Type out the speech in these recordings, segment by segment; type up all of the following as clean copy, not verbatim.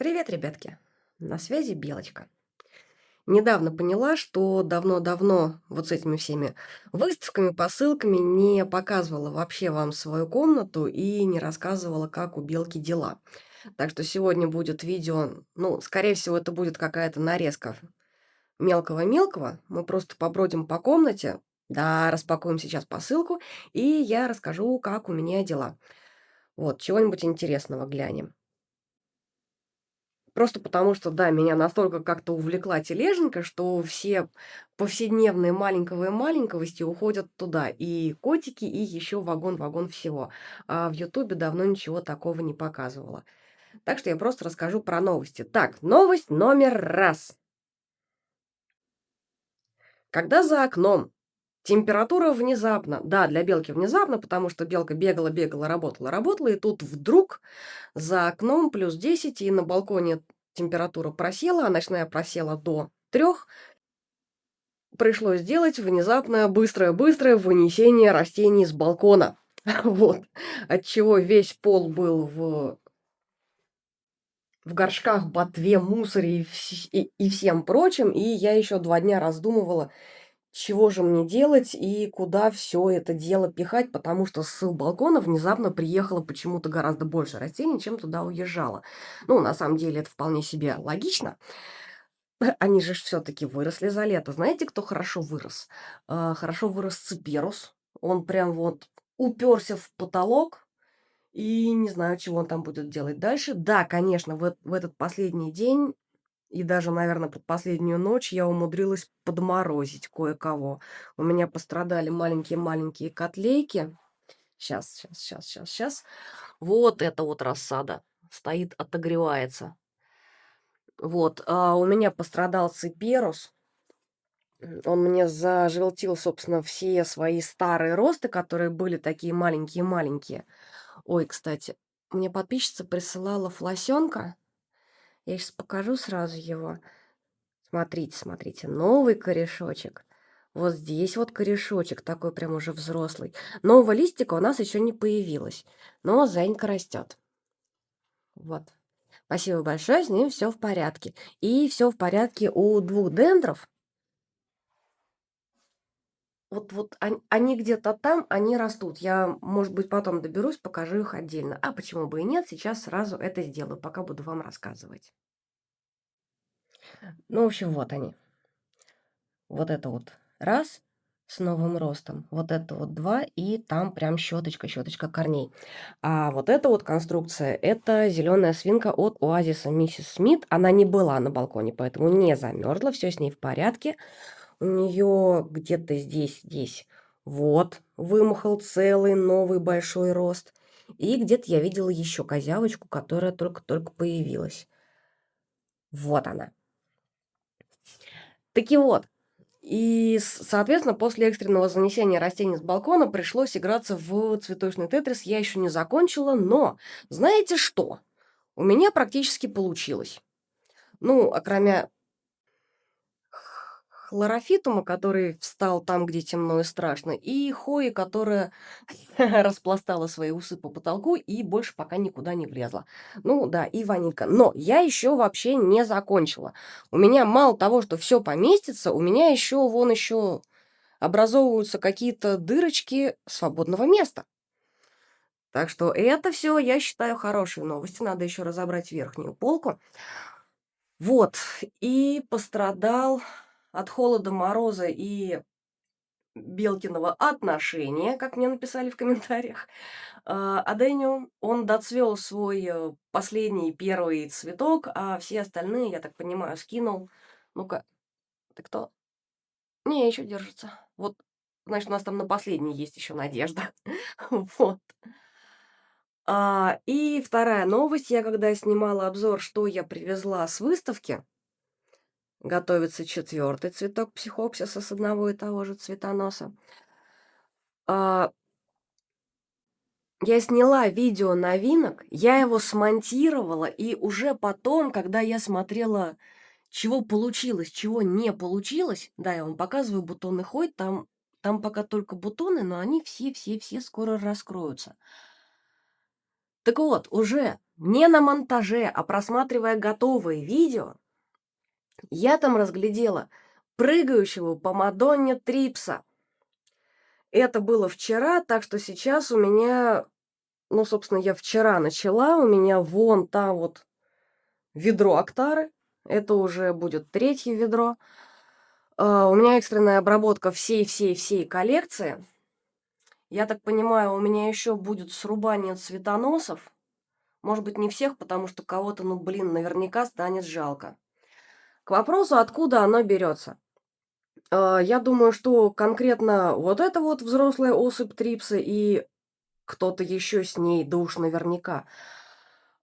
Привет, ребятки! На связи Белочка. Недавно поняла, что давно-давно вот с этими всеми выставками, посылками не показывала вообще вам свою комнату и не рассказывала, как у Белки дела. Так что сегодня будет видео, ну, скорее всего, это будет какая-то нарезка мелкого-мелкого. Мы просто побродим по комнате, да, распакуем сейчас посылку, и я расскажу, как у меня дела. Вот, чего-нибудь интересного глянем. Просто потому что, да, меня настолько как-то увлекла тележенька, что все повседневные маленького-маленьковости уходят туда. И котики, и еще вагон-вагон всего. А в "Ютубе" давно ничего такого не показывала. Так что я просто расскажу про новости. Так, новость номер раз. Когда за окном температура внезапно, да, для белки внезапно, потому что белка бегала, работала, и тут вдруг за окном +10, и на балконе температура просела, а ночная просела до 3. Пришлось сделать внезапное быстрое вынесение растений с балкона. Вот. Отчего весь пол был в горшках, ботве, мусоре и всем прочем. И я еще 2 дня раздумывала, чего же мне делать и куда все это дело пихать, потому что с балкона внезапно приехало почему-то гораздо больше растений, чем туда уезжало. Ну, на самом деле это вполне себе логично. Они же все-таки выросли за лето. Знаете, кто хорошо вырос? Хорошо вырос циперус. Он прям вот уперся в потолок, и не знаю, чего он там будет делать дальше. Да, конечно, в этот последний день и даже, наверное, предпоследнюю ночь я умудрилась подморозить кое-кого. У меня пострадали маленькие-маленькие котлейки. Сейчас. Вот это вот рассада стоит, отогревается. Вот, у меня пострадал циперус. Он мне зажелтил, собственно, все свои старые росты, которые были такие маленькие-маленькие. Ой, кстати, мне подписчица присылала фласенка. Я сейчас покажу сразу его. Смотрите, новый корешочек. Вот здесь вот корешочек такой прям уже взрослый. Нового листика у нас еще не появилось, но зайка растет. Вот. Спасибо большое, с ним все в порядке. И все в порядке у 2 дендров. Вот они где-то там, они растут. Я, может быть, потом доберусь, покажу их отдельно. А почему бы и нет, сейчас сразу это сделаю, пока буду вам рассказывать. Ну, в общем, вот они. Вот это вот раз с новым ростом, вот это вот 2, и там прям щеточка корней. А вот эта вот конструкция — это зеленая свинка от оазиса Миссис Смит. Она не была на балконе, поэтому не замерзла, все с ней в порядке. У нее где-то здесь вот вымахал целый новый большой рост. И где-то я видела еще козявочку, которая только-только появилась. Вот она. Таки вот. И, соответственно, после экстренного занесения растений с балкона пришлось играться в цветочный тетрис. Я еще не закончила, но знаете что? У меня практически получилось. Ну, окромя хлорофитума, который встал там, где темно и страшно, и Хои, которая распластала свои усы по потолку и больше пока никуда не влезла. Ну да, и ванилька. Но я еще вообще не закончила. У меня мало того, что все поместится, у меня еще образовываются какие-то дырочки свободного места. Так что это все, я считаю, хорошие новости. Надо еще разобрать верхнюю полку. Вот, и пострадал от холода, мороза и Белкиного отношения, как мне написали в комментариях. Адениум, он доцвел свой последний первый цветок, а все остальные, я так понимаю, скинул. Ну-ка, ты кто? Не, еще держится. Вот, значит, у нас там на последний есть еще надежда. Вот. И вторая новость. Я когда снимала обзор, что я привезла с выставки, готовится 4-й цветок психопсиса с одного и того же цветоноса. А, Я сняла видео новинок, я его смонтировала, и уже потом, когда я смотрела, чего получилось, чего не получилось, да, я вам показываю бутоны Хой, там пока только бутоны, но они все скоро раскроются. Так вот, уже не на монтаже, а просматривая готовые видео, я там разглядела прыгающего по Мадонне Трипса. Это было вчера, так что сейчас у меня, ну, собственно, я вчера начала, у меня вон там вот ведро Актары, это уже будет третье ведро. У меня экстренная обработка всей коллекции. Я так понимаю, у меня еще будет срубание цветоносов. Может быть, не всех, потому что кого-то, ну, блин, наверняка станет жалко. К вопросу, откуда оно берется. Я думаю, что конкретно вот эта вот взрослая особь Трипса и кто-то еще с ней, да уж наверняка,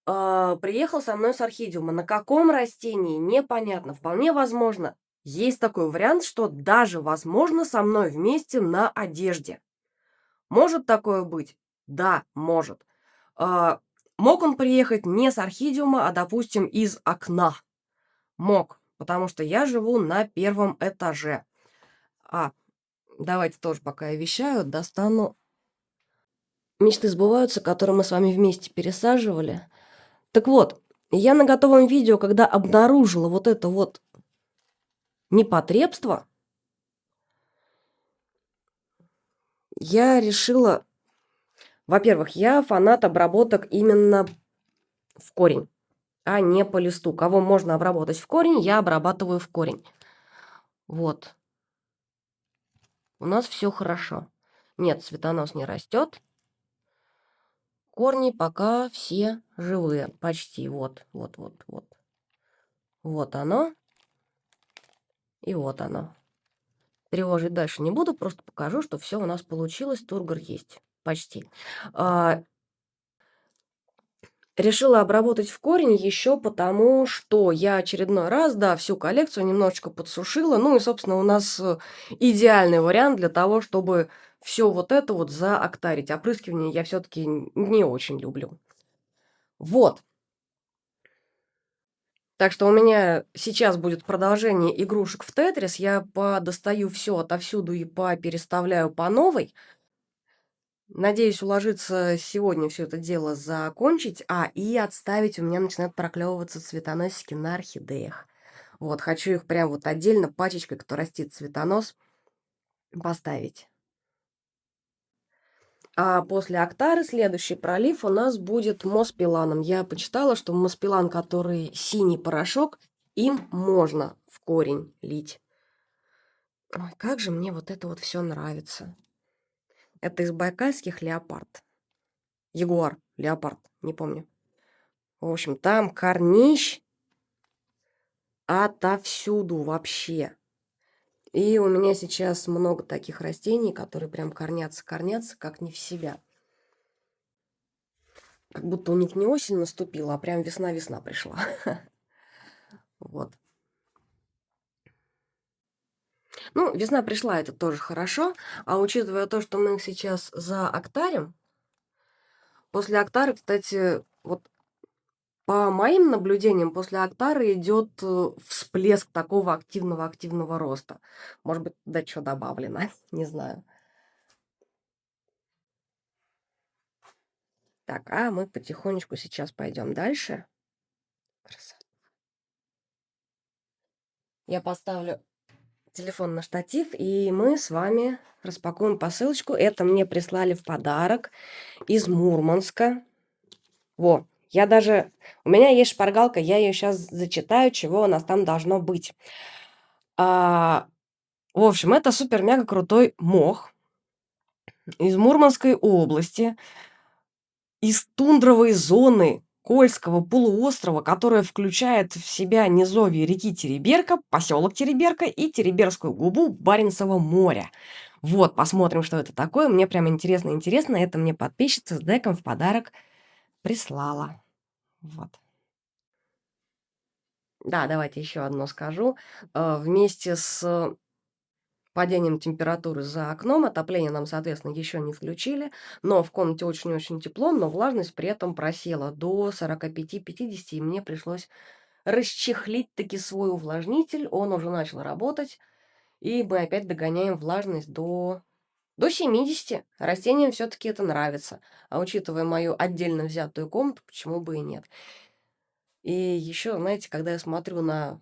приехал со мной с орхидиума. На каком растении, непонятно. Вполне возможно, есть такой вариант, что даже, возможно, со мной вместе на одежде. Может такое быть? Да, может. Мог он приехать не с орхидиума, а, допустим, из окна? Мог, потому что я живу на первом этаже. Давайте тоже, пока я вещаю, достану мечты сбываются, которые мы с вами вместе пересаживали. Так вот, я на готовом видео, когда обнаружила вот это вот непотребство, я решила, во-первых, я фанат обработок именно в корень, а не по листу. Кого можно обработать в корень, я обрабатываю в корень. Вот. У нас все хорошо. Нет, цветонос не растет. Корни пока все живые, почти. Вот. Вот оно. И вот оно. Тревожить дальше не буду, просто покажу, что все у нас получилось. Тургор есть. Почти. Решила обработать в корень еще потому, что я очередной раз, да, всю коллекцию немножечко подсушила. Ну и, собственно, у нас идеальный вариант для того, чтобы все вот это вот заактарить. Опрыскивание я все-таки не очень люблю. Вот. Так что у меня сейчас будет продолжение игрушек в Тетрис. Я подостаю все отовсюду и попереставляю по новой. Надеюсь, уложиться сегодня все это дело закончить, и отставить. У меня начинают проклевываться цветоносики на орхидеях. Вот, хочу их прям вот отдельно пачечкой, кто растит цветонос, поставить. А после Актары следующий пролив у нас будет Моспиланом. Я почитала, что Моспилан, который синий порошок, им можно в корень лить. Ой, как же мне вот это вот все нравится. Это из байкальских леопард. Ягуар, леопард, не помню. В общем, там корнищ отовсюду вообще. И у меня сейчас много таких растений, которые прям корнятся, как не в себя. Как будто у них не осень наступила, а прям весна пришла. Вот. Ну, весна пришла, это тоже хорошо. А учитывая то, что мы их сейчас заактарим, после Актары, кстати, вот по моим наблюдениям, после Актары идет всплеск такого активного роста. Может быть, туда что добавлено, не знаю. Так, а мы потихонечку сейчас пойдем дальше. Красота. Я поставлю телефон на штатив, и мы с вами распакуем посылочку. Это мне прислали в подарок из Мурманска. Во, у меня есть шпаргалка, я ее сейчас зачитаю, чего у нас там должно быть. В общем, это супер-мега крутой мох из Мурманской области, из тундровой зоны Кольского полуострова, которая включает в себя низовье реки Тереберка, поселок Тереберка и Тереберскую губу Баренцева моря. Вот, посмотрим, что это такое. Мне прям интересно. Это мне подписчица с деком в подарок прислала. Вот. Да, давайте еще одно скажу. Вместе с падением температуры за окном отопление нам, соответственно, еще не включили, но в комнате очень-очень тепло, но влажность при этом просела до 45-50, и мне пришлось расчехлить таки свой увлажнитель. Он уже начал работать, и мы опять догоняем влажность до До 70 растениям все-таки это нравится. А учитывая мою отдельно взятую комнату, почему бы и нет? И еще, знаете, когда я смотрю на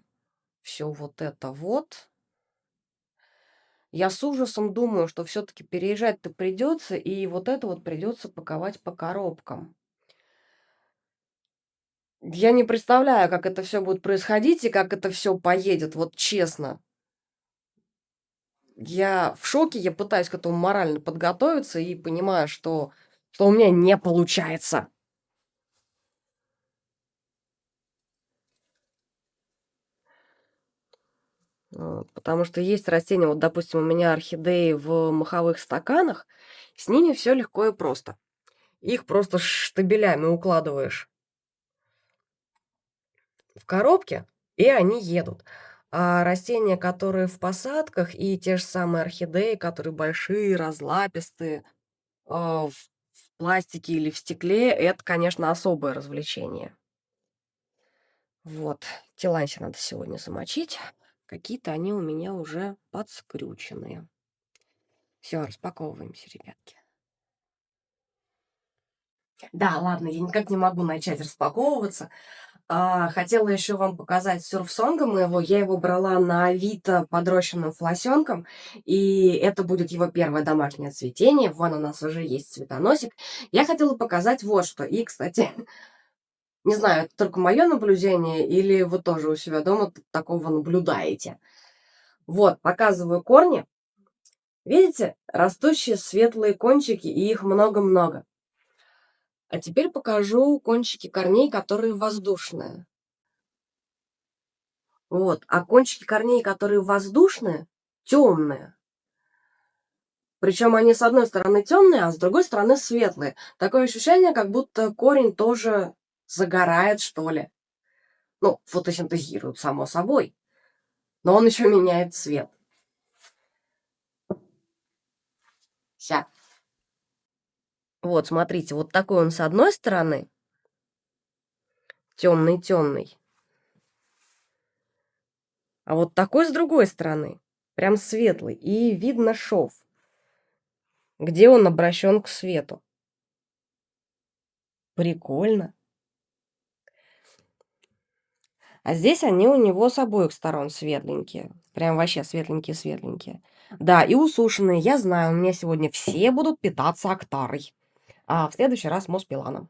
все вот это вот, я с ужасом думаю, что все-таки переезжать-то придется, и вот это вот придется паковать по коробкам. Я не представляю, как это все будет происходить и как это все поедет, вот честно. Я в шоке, я пытаюсь к этому морально подготовиться и понимаю, что у меня не получается. Потому что есть растения, вот, допустим, у меня орхидеи в маховых стаканах, с ними все легко и просто. Их просто штабелями укладываешь в коробке, и они едут. А растения, которые в посадках, и те же самые орхидеи, которые большие, разлапистые, в пластике или в стекле, это, конечно, особое развлечение. Вот, теланси надо сегодня замочить. Какие-то они у меня уже подскрюченные. Все, распаковываемся, ребятки. Да, ладно, я никак не могу начать распаковываться. Хотела еще вам показать сюрфсонга моего. Я его брала на Авито подрощенным флосенком, и это будет его первое домашнее цветение. Вон у нас уже есть цветоносик. Я хотела показать вот что. И, кстати, не знаю, это только мое наблюдение или вы тоже у себя дома такого наблюдаете. Вот, показываю корни. Видите, растущие светлые кончики, и их много-много. А теперь покажу кончики корней, которые воздушные. Вот, а кончики корней, которые воздушные, темные. Причем они с одной стороны темные, а с другой стороны светлые. Такое ощущение, как будто корень тоже загорает, что ли. Ну, фотосинтезирует, само собой. Но он еще меняет цвет. Ща. Вот, смотрите, вот такой он с одной стороны. Темный-темный. А вот такой с другой стороны. Прям светлый. И видно шов, где он обращен к свету. Прикольно. А здесь они у него с обоих сторон светленькие. Прям вообще светленькие-светленькие. Да, и усушенные. Я знаю, у меня сегодня все будут питаться актарой. А в следующий раз моспиланом.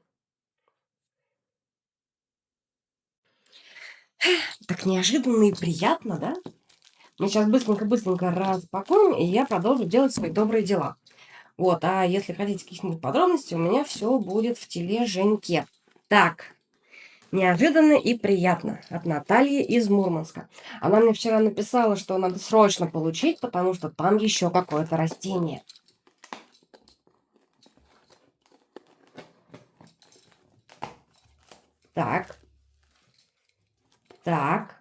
Так неожиданно и приятно, да? Мы сейчас быстренько-быстренько распакуем, и я продолжу делать свои добрые дела. Вот, а если хотите каких-нибудь подробностей, у меня все будет в тележеньке. Так, неожиданно и приятно от Натальи из Мурманска. Она мне вчера написала, что надо срочно получить, потому что там еще какое-то растение. Так. Так.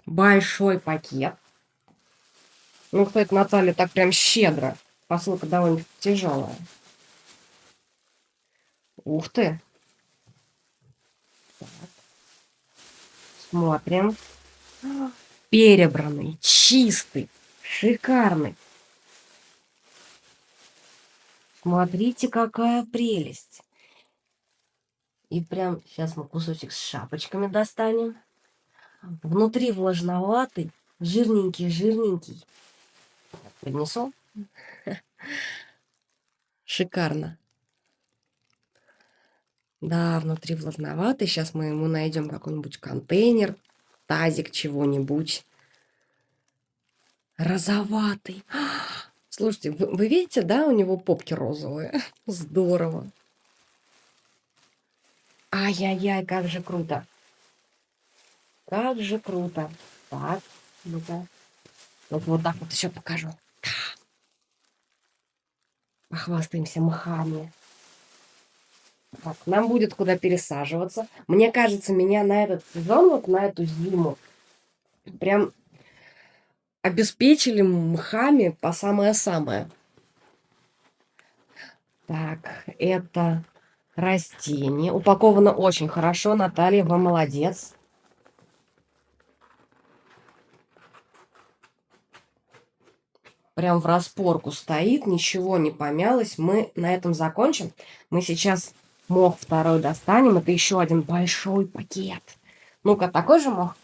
Большой пакет. Ну, кстати, Наталья так прям щедро. Посылка довольно тяжелая. Ух ты. Так. Смотрим. Перебранный, чистый, шикарный. Смотрите, какая прелесть. И прям сейчас мы кусочек с шапочками достанем. Внутри влажноватый, жирненький. Поднесу. Шикарно. Да, внутри влажноватый. Сейчас мы ему найдем какой-нибудь контейнер, тазик чего-нибудь. Розоватый. Слушайте, вы видите, да, у него попки розовые? Здорово. Ай-яй-яй, как же круто. Как же круто. Так, ну-ка. Вот так вот еще покажу. Похвастаемся мхами. Так, нам будет куда пересаживаться. Мне кажется, меня на этот сезон, вот на эту зиму, прям обеспечили мхами по самое-самое. Так, это растение. Упаковано очень хорошо. Наталья, вы молодец. прям в распорку стоит, ничего не помялось. Мы на этом закончим. Мы сейчас мох второй достанем. Это еще один большой пакет. Ну-ка, такой же мох?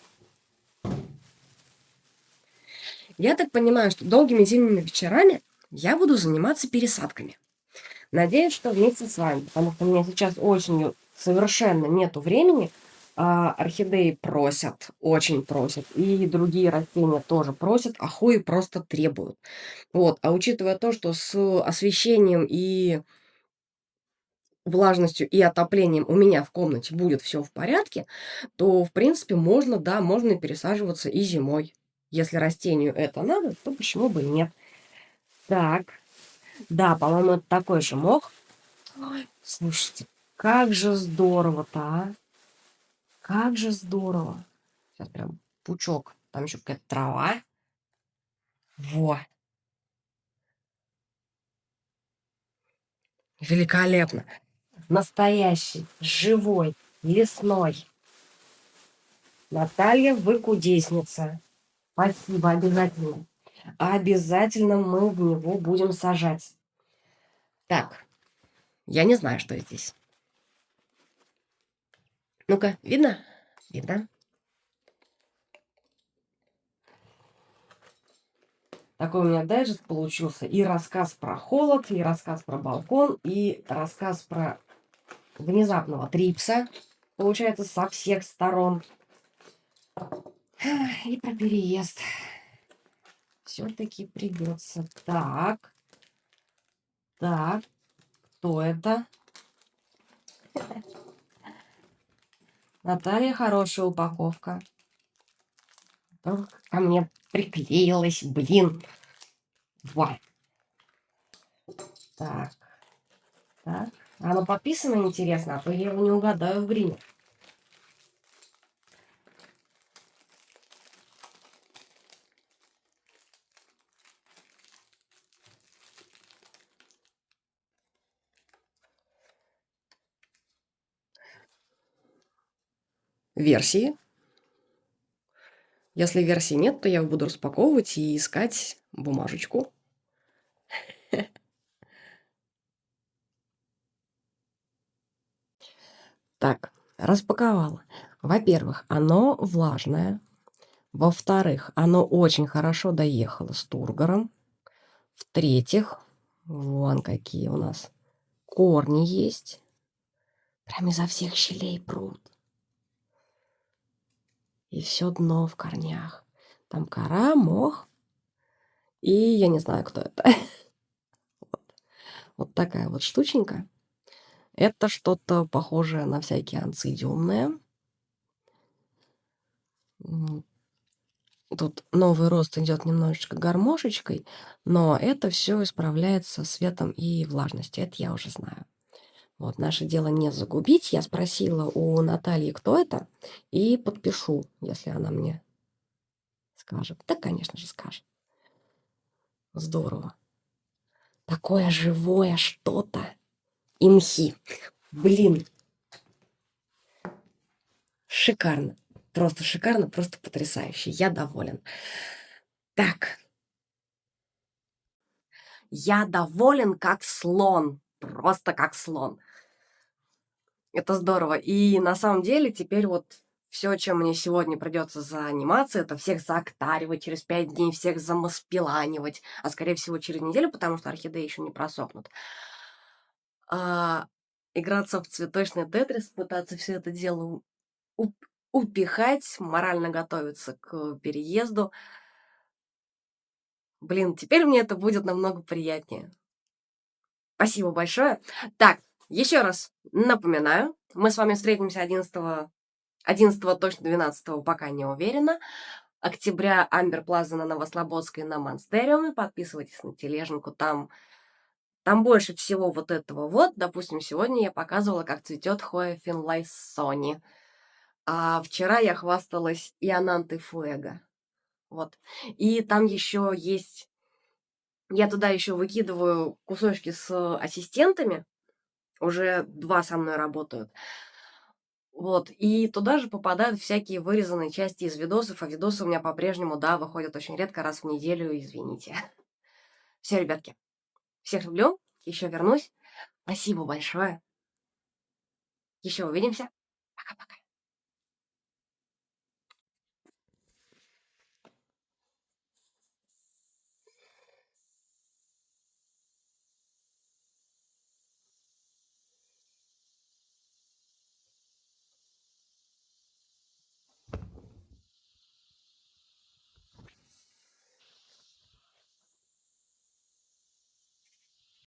Я так понимаю, что долгими зимними вечерами я буду заниматься пересадками. Надеюсь, что вместе с вами, потому что у меня сейчас осенью совершенно нету времени. Орхидеи просят, очень просят, и другие растения тоже просят, а хвои просто требуют. Вот, а учитывая то, что с освещением и влажностью и отоплением у меня в комнате будет все в порядке, то, в принципе, можно, да, можно и пересаживаться и зимой. Если растению это надо, то почему бы и нет. Так, да, по-моему, это такой же мох. Ой, слушайте, как же здорово-то, а? Как же здорово. Сейчас прям пучок. Там еще какая-то трава. Во, великолепно. Настоящий, живой, лесной. Наталья, вы кудесница. Спасибо, обязательно. Обязательно мы в него будем сажать. Так, я не знаю, что здесь. Ну-ка, видно? Видно. Такой у меня дайджест получился. И рассказ про холод, и рассказ про балкон, и рассказ про внезапного трипса. Получается, со всех сторон. И про переезд. Все-таки придется. Так. Так. Кто это? Наталья, хорошая упаковка. Ко мне приклеилась, блин. Во. Так. Так. Оно подписано, интересно, а то я его не угадаю в грине. Версии. Если версии нет, то я буду распаковывать и искать бумажечку. Так, распаковала. Во-первых, оно влажное. Во-вторых, оно очень хорошо доехало с тургором. В-третьих, вон какие у нас корни есть. Прям изо всех щелей прут. И все дно в корнях. Там кора, мох. И я не знаю, кто это. Вот такая вот штученька. Это что-то похожее на всякие анцидиумные. Тут новый рост идет немножечко гармошечкой, но это все исправляется светом и влажностью. Это я уже знаю. Вот, наше дело не загубить. Я спросила у Натальи, кто это, и подпишу, если она мне скажет. Да, конечно же, скажет. Здорово. Такое живое что-то. И мхи. Блин. Шикарно. Просто шикарно, просто потрясающе. Я доволен. Так. Я доволен как слон. Просто как слон. Это здорово. И на самом деле теперь вот все, чем мне сегодня придется заниматься, это всех заактаривать через 5 дней, всех замаспиланивать, а скорее всего через неделю, потому что орхидеи еще не просохнут. Играться в цветочный тетрис, пытаться все это дело упихать, морально готовиться к переезду. Блин, теперь мне это будет намного приятнее. Спасибо большое. Так, еще раз напоминаю, мы с вами встретимся 11 точно 12 пока не уверена. Октября Амбер Плаза на Новослободской на Монстериуме. Подписывайтесь на тележенку, там больше всего вот этого вот. Допустим, сегодня я показывала, как цветет Хоя Финлайсони. А вчера я хвасталась Ионантой Фуэго. Вот. И там еще есть... Я туда еще выкидываю кусочки с ассистентами. Уже 2 со мной работают. Вот. И туда же попадают всякие вырезанные части из видосов. А видосы у меня по-прежнему, да, выходят очень редко, раз в неделю, извините. Все, ребятки, всех люблю, еще вернусь. Спасибо большое. Еще увидимся. Пока-пока.